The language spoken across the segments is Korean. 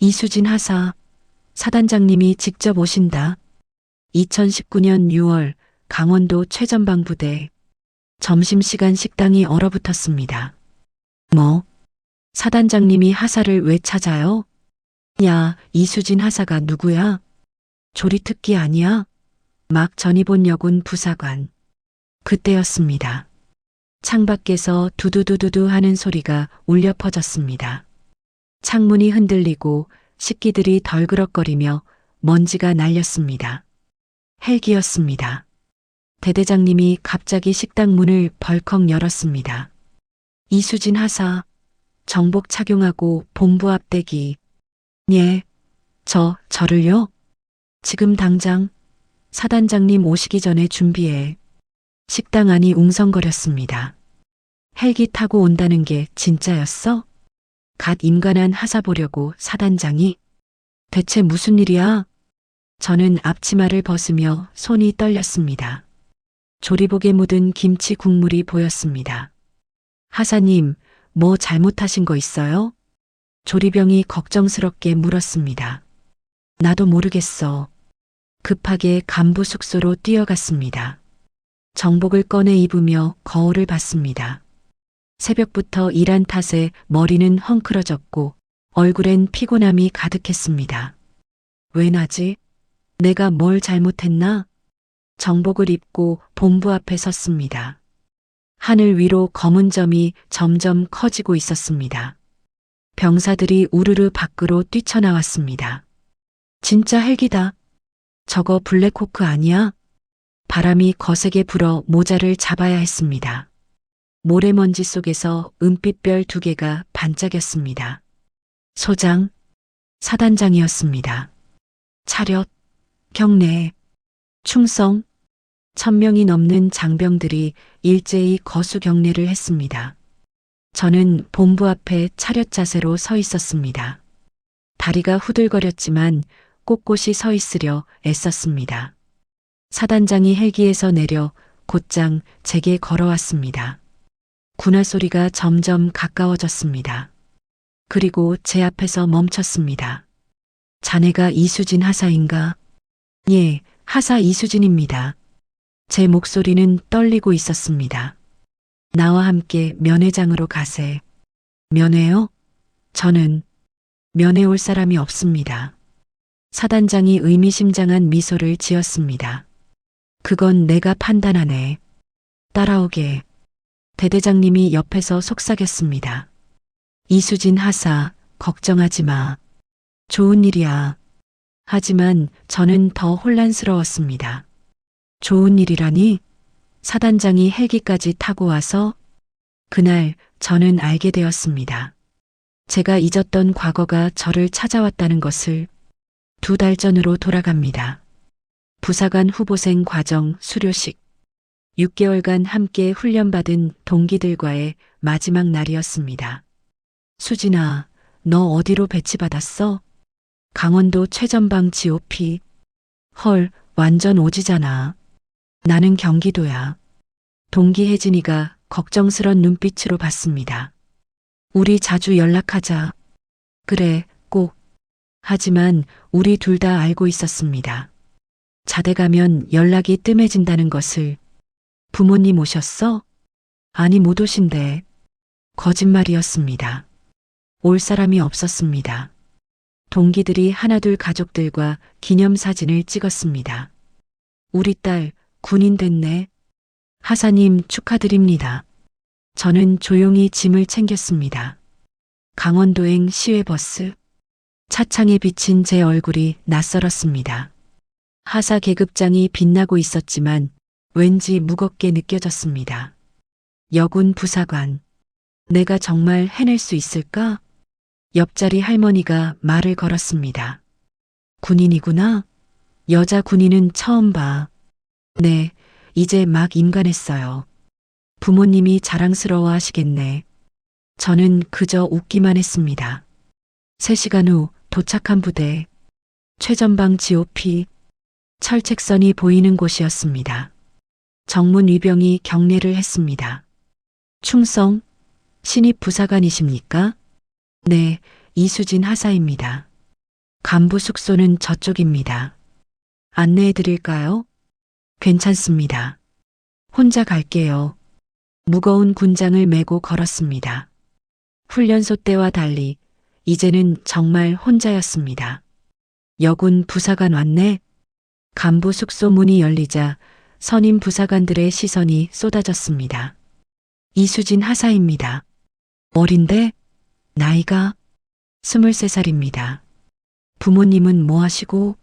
이수진 하사, 사단장님이 직접 오신다. 2019년 6월 강원도 최전방 부대. 점심시간 식당이 얼어붙었습니다. 뭐? 사단장님이 하사를 왜 찾아요? 야, 이수진 하사가 누구야? 조리특기 아니야? 막 전입온 여군 부사관. 그때였습니다. 창밖에서 두두두두두 하는 소리가 울려 퍼졌습니다. 창문이 흔들리고 식기들이 덜그럭거리며 먼지가 날렸습니다. 헬기였습니다. 대대장님이 갑자기 식당 문을 벌컥 열었습니다. 이수진 하사, 정복 착용하고 본부 앞 대기. 예, 저를요? 지금 당장 사단장님 오시기 전에 준비해. 식당 안이 웅성거렸습니다. 헬기 타고 온다는 게 진짜였어? 갓 임관한 하사 보려고 사단장이? 대체 무슨 일이야? 저는 앞치마를 벗으며 손이 떨렸습니다. 조리복에 묻은 김치 국물이 보였습니다. 하사님, 뭐 잘못하신 거 있어요? 조리병이 걱정스럽게 물었습니다. 나도 모르겠어. 급하게 간부 숙소로 뛰어갔습니다. 정복을 꺼내 입으며 거울을 봤습니다. 새벽부터 일한 탓에 머리는 헝클어졌고 얼굴엔 피곤함이 가득했습니다. 왜 나지? 내가 뭘 잘못했나? 정복을 입고 본부 앞에 섰습니다. 하늘 위로 검은 점이 점점 커지고 있었습니다. 병사들이 우르르 밖으로 뛰쳐나왔습니다. 진짜 헬기다. 저거 블랙호크 아니야? 바람이 거세게 불어 모자를 잡아야 했습니다. 모래먼지 속에서 은빛별 2개가 반짝였습니다. 소장, 사단장이었습니다. 차렷, 경례, 충성, 1000명이 넘는 장병들이 일제히 거수 경례를 했습니다. 저는 본부 앞에 차렷 자세로 서 있었습니다. 다리가 후들거렸지만 꼿꼿이 서 있으려 애썼습니다. 사단장이 헬기에서 내려 곧장 제게 걸어왔습니다. 군화 소리가 점점 가까워졌습니다. 그리고 제 앞에서 멈췄습니다. 자네가 이수진 하사인가? 예, 하사 이수진입니다. 제 목소리는 떨리고 있었습니다. 나와 함께 면회장으로 가세. 면회요? 저는 면회 올 사람이 없습니다. 사단장이 의미심장한 미소를 지었습니다. 그건 내가 판단하네. 따라오게. 대대장님이 옆에서 속삭였습니다. 이수진 하사, 걱정하지 마. 좋은 일이야. 하지만 저는 더 혼란스러웠습니다. 좋은 일이라니? 사단장이 헬기까지 타고 와서? 그날 저는 알게 되었습니다. 제가 잊었던 과거가 저를 찾아왔다는 것을. 2달 전으로 돌아갑니다. 부사관 후보생 과정 수료식. 6개월간 함께 훈련받은 동기들과의 마지막 날이었습니다. 수진아, 너 어디로 배치받았어? 강원도 최전방 GOP. 헐, 완전 오지잖아. 나는 경기도야. 동기 혜진이가 걱정스런 눈빛으로 봤습니다. 우리 자주 연락하자. 그래, 꼭. 하지만 우리 둘 다 알고 있었습니다. 자대 가면 연락이 뜸해진다는 것을. 부모님 오셨어? 아니, 못 오신대. 거짓말이었습니다. 올 사람이 없었습니다. 동기들이 하나둘 가족들과 기념사진을 찍었습니다. 우리 딸 군인 됐네. 하사님 축하드립니다. 저는 조용히 짐을 챙겼습니다. 강원도행 시외버스. 차창에 비친 제 얼굴이 낯설었습니다. 하사 계급장이 빛나고 있었지만 왠지 무겁게 느껴졌습니다. 여군 부사관. 내가 정말 해낼 수 있을까? 옆자리 할머니가 말을 걸었습니다. 군인이구나? 여자 군인은 처음 봐. 네, 이제 막 임관했어요. 부모님이 자랑스러워 하시겠네. 저는 그저 웃기만 했습니다. 3시간 후 도착한 부대. 최전방 GOP. 철책선이 보이는 곳이었습니다. 정문 위병이 경례를 했습니다. 충성, 신입 부사관이십니까? 네, 이수진 하사입니다. 간부 숙소는 저쪽입니다. 안내해 드릴까요? 괜찮습니다. 혼자 갈게요. 무거운 군장을 메고 걸었습니다. 훈련소 때와 달리 이제는 정말 혼자였습니다. 여군 부사관 왔네? 간부 숙소 문이 열리자 선임 부사관들의 시선이 쏟아졌습니다. 이수진 하사입니다. 어린데? 나이가 23살입니다. 부모님은 뭐 하시고?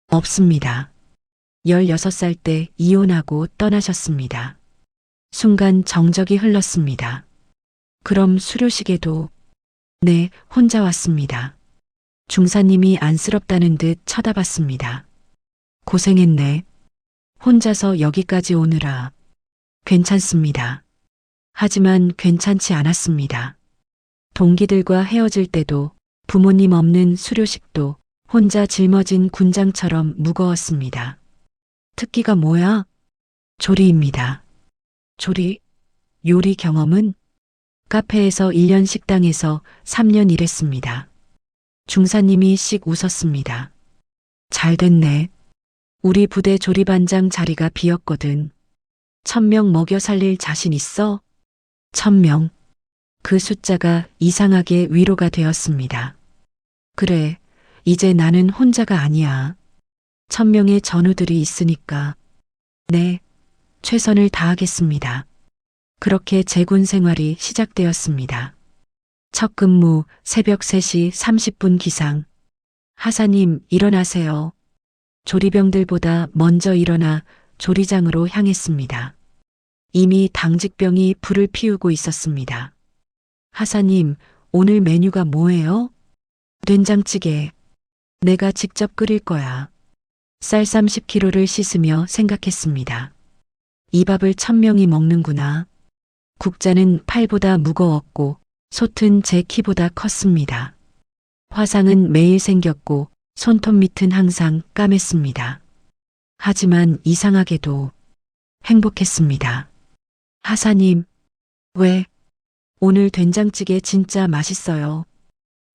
없습니다. 16살 때 이혼하고 떠나셨습니다. 순간 정적이 흘렀습니다. 그럼 수료식에도? 네, 혼자 왔습니다. 중사님이 안쓰럽다는 듯 쳐다봤습니다. 고생했네. 혼자서 여기까지 오느라. 괜찮습니다. 하지만 괜찮지 않았습니다. 동기들과 헤어질 때도 부모님 없는 수료식도 혼자 짊어진 군장처럼 무거웠습니다. 특기가 뭐야? 조리입니다. 조리? 요리 경험은? 카페에서 1년 식당에서 3년 일했습니다. 중사님이 씩 웃었습니다. 잘 됐네. 우리 부대 조리반장 자리가 비었거든. 1000명 먹여 살릴 자신 있어? 1000명. 그 숫자가 이상하게 위로가 되었습니다. 그래, 이제 나는 혼자가 아니야. 1000명의 전우들이 있으니까. 네, 최선을 다하겠습니다. 그렇게 제군 생활이 시작되었습니다. 첫 근무 새벽 3시 30분 기상. 하사님, 일어나세요. 조리병들보다 먼저 일어나 조리장으로 향했습니다. 이미 당직병이 불을 피우고 있었습니다. 하사님, 오늘 메뉴가 뭐예요? 된장찌개. 내가 직접 끓일 거야. 쌀 30kg를 씻으며 생각했습니다. 이 밥을 1000명이 먹는구나. 국자는 팔보다 무거웠고 솥은 제 키보다 컸습니다. 화상은 매일 생겼고 손톱 밑은 항상 까맸습니다. 하지만 이상하게도 행복했습니다. 하사님, 왜? 오늘 된장찌개 진짜 맛있어요.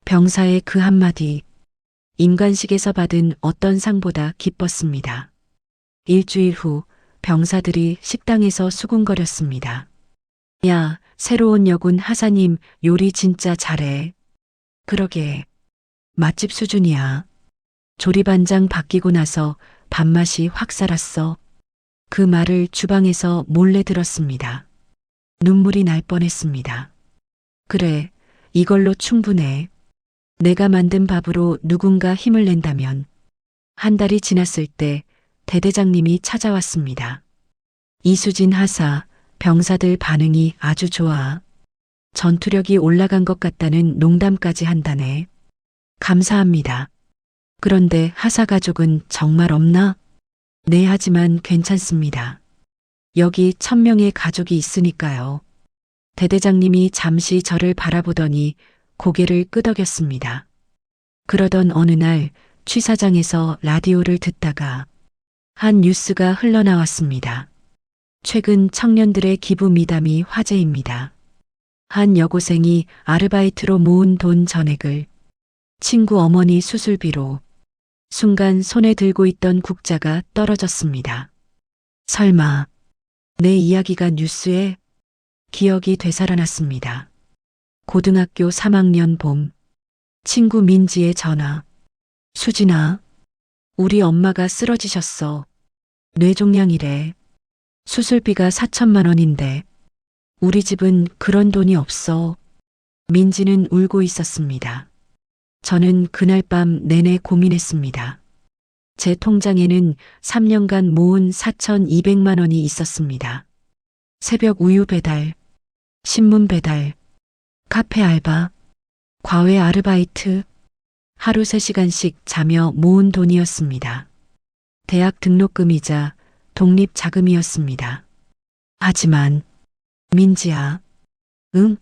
병사의 그 한마디, 임관식에서 받은 어떤 상보다 기뻤습니다. 일주일 후 병사들이 식당에서 수군거렸습니다. 야, 새로운 여군 하사님 요리 진짜 잘해. 그러게, 맛집 수준이야. 조리반장 바뀌고 나서 밥맛이 확 살았어. 그 말을 주방에서 몰래 들었습니다. 눈물이 날 뻔했습니다. 그래, 이걸로 충분해. 내가 만든 밥으로 누군가 힘을 낸다면. 한 달이 지났을 때 대대장님이 찾아왔습니다. 이수진 하사, 병사들 반응이 아주 좋아. 전투력이 올라간 것 같다는 농담까지 한다네. 감사합니다. 그런데 하사 가족은 정말 없나? 네, 하지만 괜찮습니다. 여기 1000명의 가족이 있으니까요. 대대장님이 잠시 저를 바라보더니 고개를 끄덕였습니다. 그러던 어느 날 취사장에서 라디오를 듣다가 한 뉴스가 흘러나왔습니다. 최근 청년들의 기부 미담이 화제입니다. 한 여고생이 아르바이트로 모은 돈 전액을 친구 어머니 수술비로. 순간 손에 들고 있던 국자가 떨어졌습니다. 설마 내 이야기가 뉴스에? 기억이 되살아났습니다. 고등학교 3학년 봄, 친구 민지의 전화. 수진아, 우리 엄마가 쓰러지셨어. 뇌종양이래. 수술비가 4천만 원인데 우리 집은 그런 돈이 없어. 민지는 울고 있었습니다. 저는 그날 밤 내내 고민했습니다. 제 통장에는 3년간 모은 4,200만 원이 있었습니다. 새벽 우유 배달, 신문 배달, 카페 알바, 과외 아르바이트, 하루 3시간씩 자며 모은 돈이었습니다. 대학 등록금이자 독립 자금이었습니다. 하지만 민지야, 응?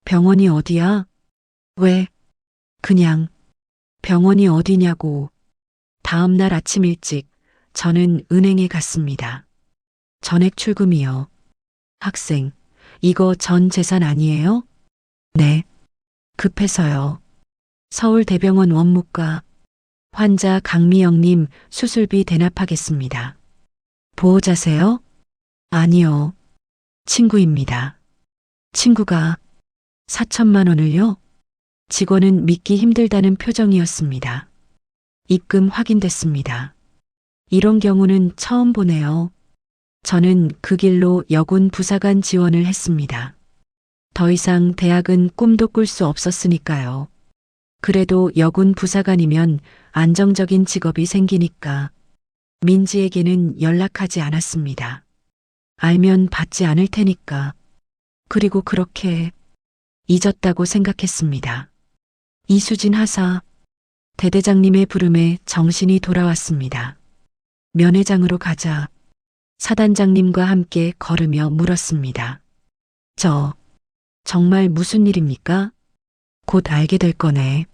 병원이 어디야? 왜? 그냥 병원이 어디냐고. 다음 날 아침 일찍 저는 은행에 갔습니다. 전액 출금이요. 학생, 이거 전 재산 아니에요? 네. 급해서요. 서울대병원 원무과 환자 강미영님 수술비 대납하겠습니다. 보호자세요? 아니요. 친구입니다. 친구가 4천만 원을요? 직원은 믿기 힘들다는 표정이었습니다. 입금 확인됐습니다. 이런 경우는 처음 보네요. 저는 그 길로 여군 부사관 지원을 했습니다. 더 이상 대학은 꿈도 꿀 수 없었으니까요. 그래도 여군 부사관이면 안정적인 직업이 생기니까 민지에게는 연락하지 않았습니다. 알면 받지 않을 테니까. 그리고 그렇게 잊었다고 생각했습니다. 이수진 하사, 대대장님의 부름에 정신이 돌아왔습니다. 면회장으로 가자. 사단장님과 함께 걸으며 물었습니다. 정말 무슨 일입니까? 곧 알게 될 거네.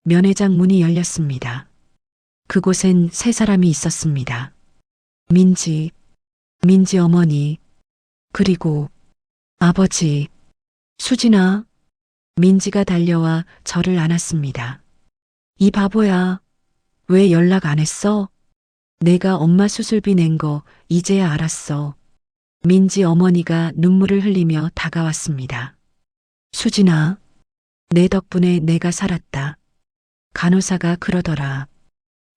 면회장 문이 열렸습니다. 그곳엔 세 사람이 있었습니다. 민지 어머니, 그리고 아버지, 수진아. 민지가 달려와 저를 안았습니다. 이 바보야, 왜 연락 안 했어? 내가 엄마 수술비 낸 거 이제야 알았어. 민지 어머니가 눈물을 흘리며 다가왔습니다. 수진아, 내 덕분에 내가 살았다. 간호사가 그러더라.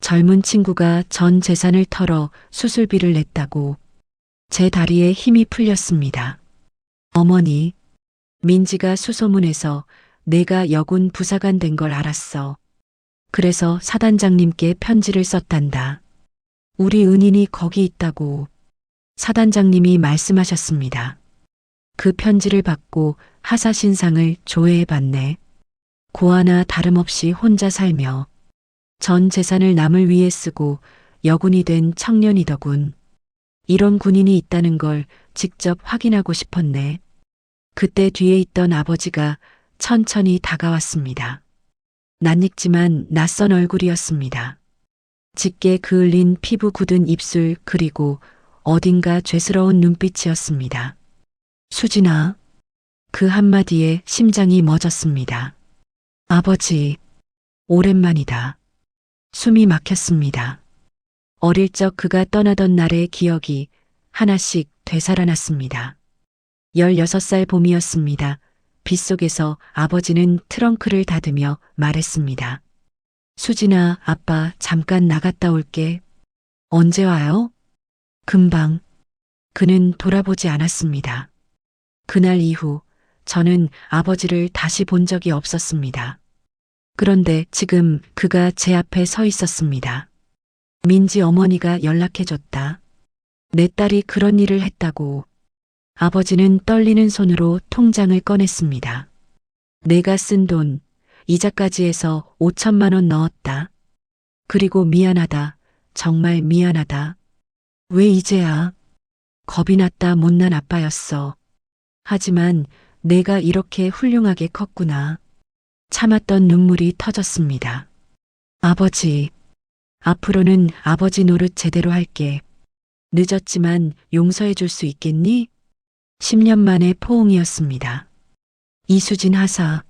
젊은 친구가 전 재산을 털어 수술비를 냈다고. 제 다리에 힘이 풀렸습니다. 어머니, 민지가 수소문해서 내가 여군 부사관 된 걸 알았어. 그래서 사단장님께 편지를 썼단다. 우리 은인이 거기 있다고 사단장님이 말씀하셨습니다. 그 편지를 받고 하사신상을 조회해봤네. 고아나 다름없이 혼자 살며 전 재산을 남을 위해 쓰고 여군이 된 청년이더군. 이런 군인이 있다는 걸 직접 확인하고 싶었네. 그때 뒤에 있던 아버지가 천천히 다가왔습니다. 낯익지만 낯선 얼굴이었습니다. 짙게 그을린 피부 굳은 입술 그리고 어딘가 죄스러운 눈빛이었습니다. 수진아, 그 한마디에 심장이 멎었습니다. 아버지, 오랜만이다. 숨이 막혔습니다. 어릴 적 그가 떠나던 날의 기억이 하나씩 되살아났습니다. 16살 봄이었습니다. 빗속에서 아버지는 트렁크를 닫으며 말했습니다. 수진아, 아빠 잠깐 나갔다 올게. 언제 와요? 금방. 그는 돌아보지 않았습니다. 그날 이후 저는 아버지를 다시 본 적이 없었습니다. 그런데 지금 그가 제 앞에 서 있었습니다. 민지 어머니가 연락해줬다. 내 딸이 그런 일을 했다고. 아버지는 떨리는 손으로 통장을 꺼냈습니다. 내가 쓴 돈, 이자까지 해서 5천만 원 넣었다. 그리고 미안하다. 정말 미안하다. 왜 이제야? 겁이 났다. 못난 아빠였어. 하지만 내가 이렇게 훌륭하게 컸구나. 참았던 눈물이 터졌습니다. 아버지, 앞으로는 아버지 노릇 제대로 할게. 늦었지만 용서해 줄 수 있겠니? 10년 만의 포옹이었습니다. 이수진 하사,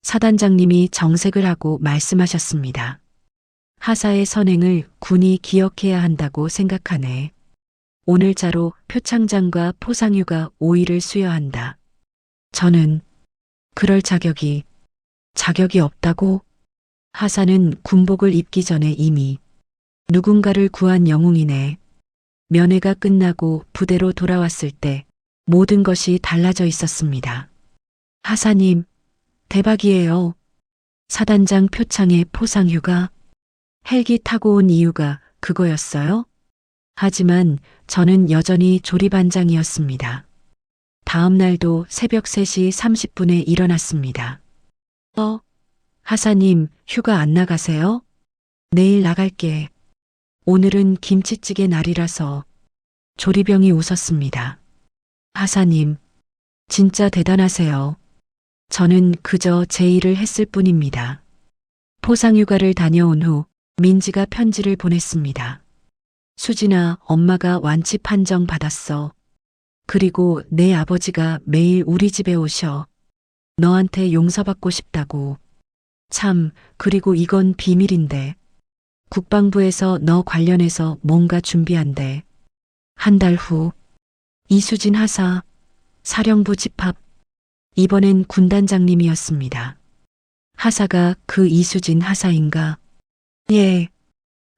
사단장님이 정색을 하고 말씀하셨습니다. 하사의 선행을 군이 기억해야 한다고 생각하네. 오늘자로 표창장과 포상휴가 5일을 수여한다. 저는 그럴 자격이 없다고? 하사는 군복을 입기 전에 이미 누군가를 구한 영웅이네. 면회가 끝나고 부대로 돌아왔을 때 모든 것이 달라져 있었습니다. 하사님, 대박이에요. 사단장 표창의 포상휴가. 헬기 타고 온 이유가 그거였어요? 하지만 저는 여전히 조리반장이었습니다. 다음 날도 새벽 3시 30분에 일어났습니다. 하사님, 휴가 안 나가세요? 내일 나갈게. 오늘은 김치찌개 날이라서. 조리병이 웃었습니다. 하사님, 진짜 대단하세요. 저는 그저 제 일을 했을 뿐입니다. 포상휴가를 다녀온 후 민지가 편지를 보냈습니다. 수진아, 엄마가 완치 판정 받았어. 그리고 내 아버지가 매일 우리 집에 오셔. 너한테 용서받고 싶다고. 참, 그리고 이건 비밀인데. 국방부에서 너 관련해서 뭔가 준비한대. 한 달 후, 이수진 하사, 사령부 집합. 이번엔 군단장님이었습니다. 하사가 그 이수진 하사인가? 예.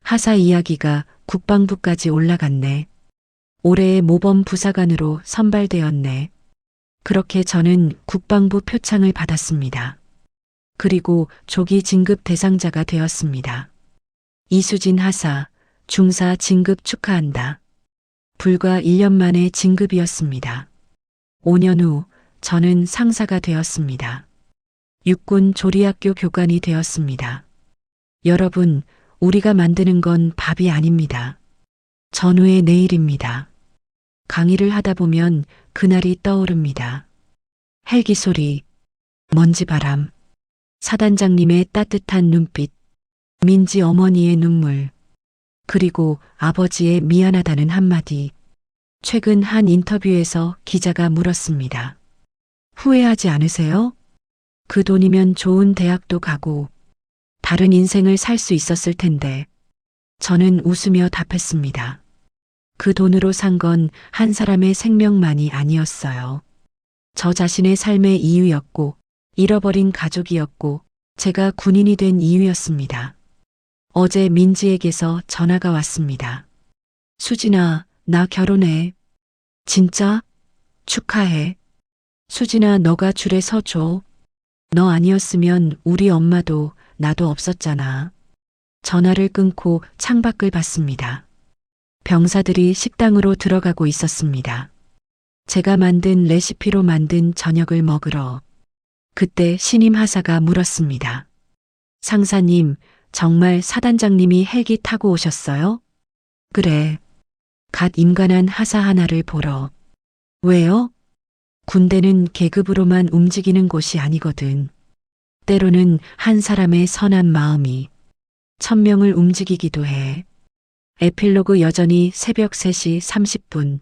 하사 이야기가 국방부까지 올라갔네. 올해의 모범 부사관으로 선발되었네. 그렇게 저는 국방부 표창을 받았습니다. 그리고 조기 진급 대상자가 되었습니다. 이수진 하사, 중사 진급 축하한다. 불과 1년 만에 진급이었습니다. 5년 후 저는 상사가 되었습니다. 육군 조리학교 교관이 되었습니다. 여러분, 우리가 만드는 건 밥이 아닙니다. 전후의 내일입니다. 강의를 하다 보면 그날이 떠오릅니다. 헬기 소리, 먼지바람, 사단장님의 따뜻한 눈빛, 민지 어머니의 눈물, 그리고 아버지의 미안하다는 한마디. 최근 한 인터뷰에서 기자가 물었습니다. 후회하지 않으세요? 그 돈이면 좋은 대학도 가고 다른 인생을 살 수 있었을 텐데. 저는 웃으며 답했습니다. 그 돈으로 산 건 한 사람의 생명만이 아니었어요. 저 자신의 삶의 이유였고, 잃어버린 가족이었고, 제가 군인이 된 이유였습니다. 어제 민지에게서 전화가 왔습니다. 수진아, 나 결혼해. 진짜? 축하해. 수진아, 너가 줄에 서줘. 너 아니었으면 우리 엄마도 나도 없었잖아. 전화를 끊고 창밖을 봤습니다. 병사들이 식당으로 들어가고 있었습니다. 제가 만든 레시피로 만든 저녁을 먹으러. 그때 신임 하사가 물었습니다. 상사님, 정말 사단장님이 헬기 타고 오셨어요? 그래. 갓 임관한 하사 하나를 보러. 왜요? 군대는 계급으로만 움직이는 곳이 아니거든. 때로는 한 사람의 선한 마음이 1000명을 움직이기도 해. 에필로그. 여전히 새벽 3시 30분.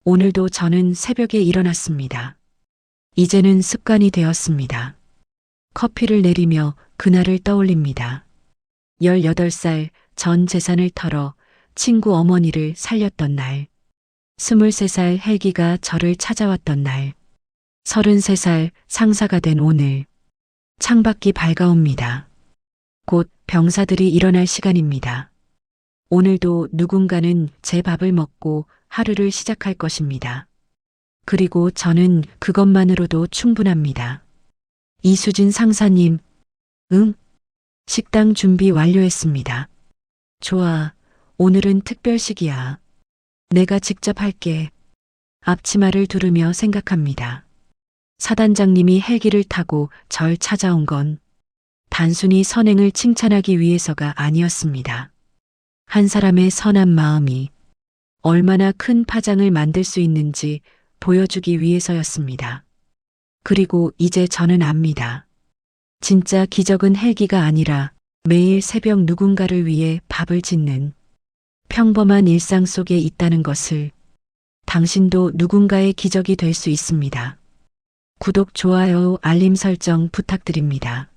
오늘도 저는 새벽에 일어났습니다. 이제는 습관이 되었습니다. 커피를 내리며 그날을 떠올립니다. 18살 전 재산을 털어 친구 어머니를 살렸던 날. 23살 헬기가 저를 찾아왔던 날. 33살 상사가 된 오늘. 창밖이 밝아옵니다. 곧 병사들이 일어날 시간입니다. 오늘도 누군가는 제 밥을 먹고 하루를 시작할 것입니다. 그리고 저는 그것만으로도 충분합니다. 이수진 상사님, 응? 식당 준비 완료했습니다. 좋아, 오늘은 특별식이야. 내가 직접 할게. 앞치마를 두르며 생각합니다. 사단장님이 헬기를 타고 절 찾아온 건 단순히 선행을 칭찬하기 위해서가 아니었습니다. 한 사람의 선한 마음이 얼마나 큰 파장을 만들 수 있는지 보여주기 위해서였습니다. 그리고 이제 저는 압니다. 진짜 기적은 헬기가 아니라 매일 새벽 누군가를 위해 밥을 짓는 평범한 일상 속에 있다는 것을. 당신도 누군가의 기적이 될 수 있습니다. 구독, 좋아요, 알림 설정 부탁드립니다.